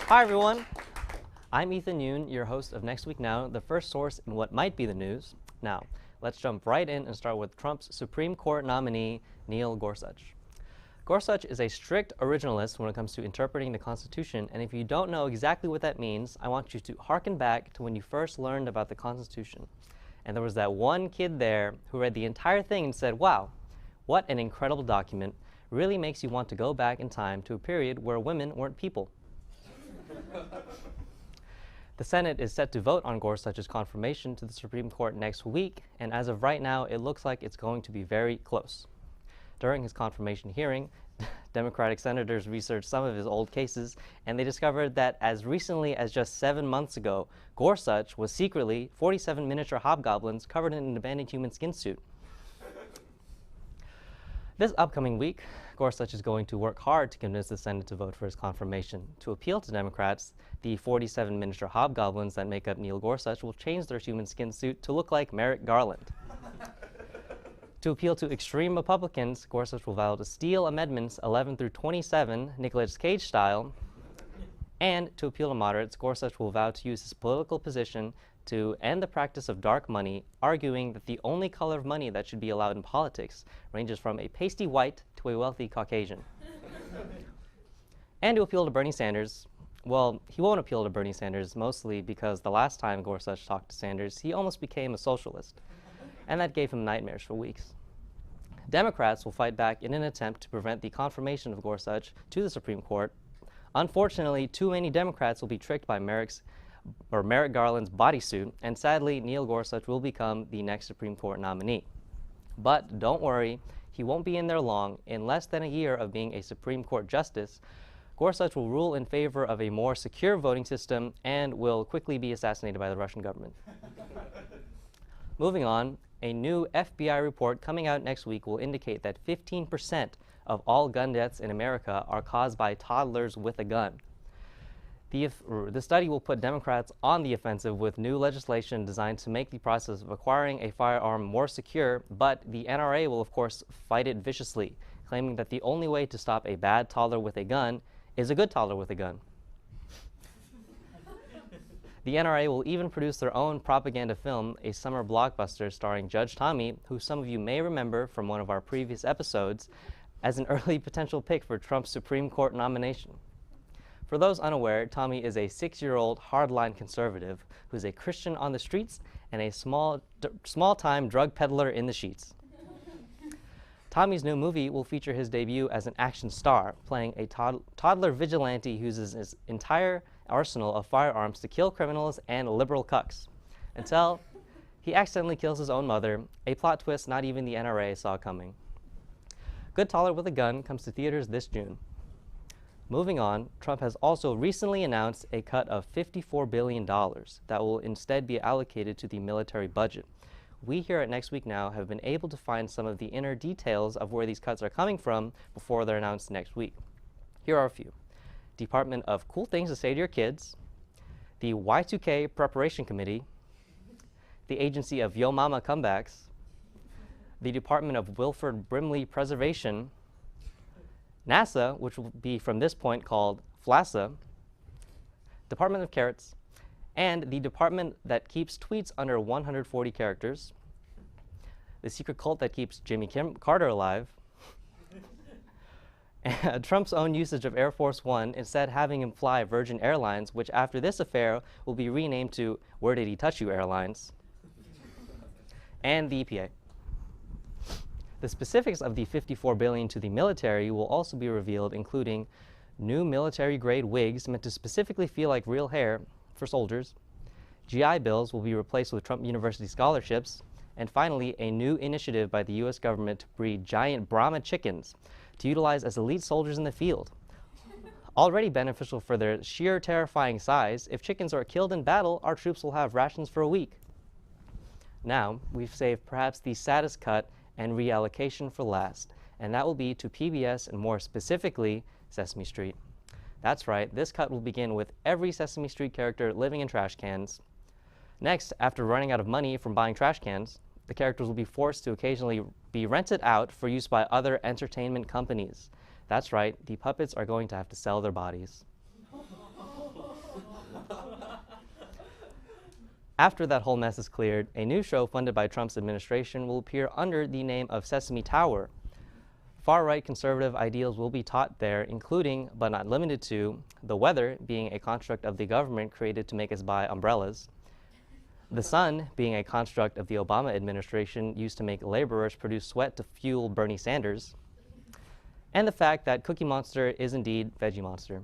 Hi, everyone. I'm Ethan Yoon, your host of Next Week Now, the first source in what might be the news. Now, let's jump right in and start with Trump's Supreme Court nominee, Neil Gorsuch. Gorsuch is a strict originalist when it comes to interpreting the Constitution, and if you don't know exactly what that means, I want you to harken back to when you first learned about the Constitution. And there was that one kid there who read the entire thing and said, wow, what an incredible document. Really makes you want to go back in time to a period where women weren't people. The Senate is set to vote on Gorsuch's confirmation to the Supreme Court next week, and as of right now, it looks like it's going to be very close. During his confirmation hearing, Democratic senators researched some of his old cases, and they discovered that as recently as just 7 months ago, Gorsuch was secretly 47 miniature hobgoblins covered in an abandoned human skin suit. This upcoming week, Gorsuch is going to work hard to convince the Senate to vote for his confirmation. To appeal to Democrats, the 47 miniature hobgoblins that make up Neil Gorsuch will change their human skin suit to look like Merrick Garland. To appeal to extreme Republicans, Gorsuch will vow to steal amendments 11 through 27, Nicolas Cage style. And to appeal to moderates, Gorsuch will vow to use his political position to end the practice of dark money, arguing that the only color of money that should be allowed in politics ranges from a pasty white to a wealthy Caucasian. And to appeal to Bernie Sanders. Well, he won't appeal to Bernie Sanders, mostly because the last time Gorsuch talked to Sanders, he almost became a socialist, and that gave him nightmares for weeks. Democrats will fight back in an attempt to prevent the confirmation of Gorsuch to the Supreme Court. Unfortunately, too many Democrats will be tricked by Merrick Garland's bodysuit, and sadly, Neil Gorsuch will become the next Supreme Court nominee. But don't worry, he won't be in there long. In less than a year of being a Supreme Court justice, Gorsuch will rule in favor of a more secure voting system and will quickly be assassinated by the Russian government. Moving on, a new FBI report coming out next week will indicate that 15% of all gun deaths in America are caused by toddlers with a gun. The study will put Democrats on the offensive with new legislation designed to make the process of acquiring a firearm more secure, but the NRA will, of course, fight it viciously, claiming that the only way to stop a bad toddler with a gun is a good toddler with a gun. The NRA will even produce their own propaganda film, a summer blockbuster starring Judge Tommy, who some of you may remember from one of our previous episodes, as an early potential pick for Trump's Supreme Court nomination. For those unaware, Tommy is a 6-year-old hardline conservative who's a Christian on the streets and a small-time drug peddler in the sheets. Tommy's new movie will feature his debut as an action star, playing a toddler vigilante who uses his entire arsenal of firearms to kill criminals and liberal cucks, until he accidentally kills his own mother, a plot twist not even the NRA saw coming. Good Toddler with a Gun comes to theaters this June. Moving on, Trump has also recently announced a cut of $54 billion that will instead be allocated to the military budget. We here at Next Week Now have been able to find some of the inner details of where these cuts are coming from before they're announced next week. Here are a few. Department of Cool Things to Say to Your Kids, the Y2K Preparation Committee, the Agency of Yo Mama Comebacks, the Department of Wilford Brimley Preservation, NASA, which will be from this point called FLASA, Department of Carrots, and the department that keeps tweets under 140 characters, the secret cult that keeps Jimmy Carter alive, and Trump's own usage of Air Force One, instead having him fly Virgin Airlines, which after this affair will be renamed to Where Did He Touch You Airlines, and the EPA. The specifics of the $54 billion to the military will also be revealed, including new military-grade wigs meant to specifically feel like real hair for soldiers. GI Bills will be replaced with Trump University scholarships. And finally, a new initiative by the U.S. government to breed giant Brahma chickens to utilize as elite soldiers in the field. Already beneficial for their sheer terrifying size, if chickens are killed in battle, our troops will have rations for a week. Now, we've saved perhaps the saddest cut and reallocation for last, and that will be to PBS and more specifically, Sesame Street. That's right, this cut will begin with every Sesame Street character living in trash cans. Next, after running out of money from buying trash cans, the characters will be forced to occasionally be rented out for use by other entertainment companies. That's right, the puppets are going to have to sell their bodies. After that whole mess is cleared, a new show funded by Trump's administration will appear under the name of Sesame Tower. Far-right conservative ideals will be taught there, including, but not limited to, the weather being a construct of the government created to make us buy umbrellas, the sun being a construct of the Obama administration used to make laborers produce sweat to fuel Bernie Sanders, and the fact that Cookie Monster is indeed Veggie Monster.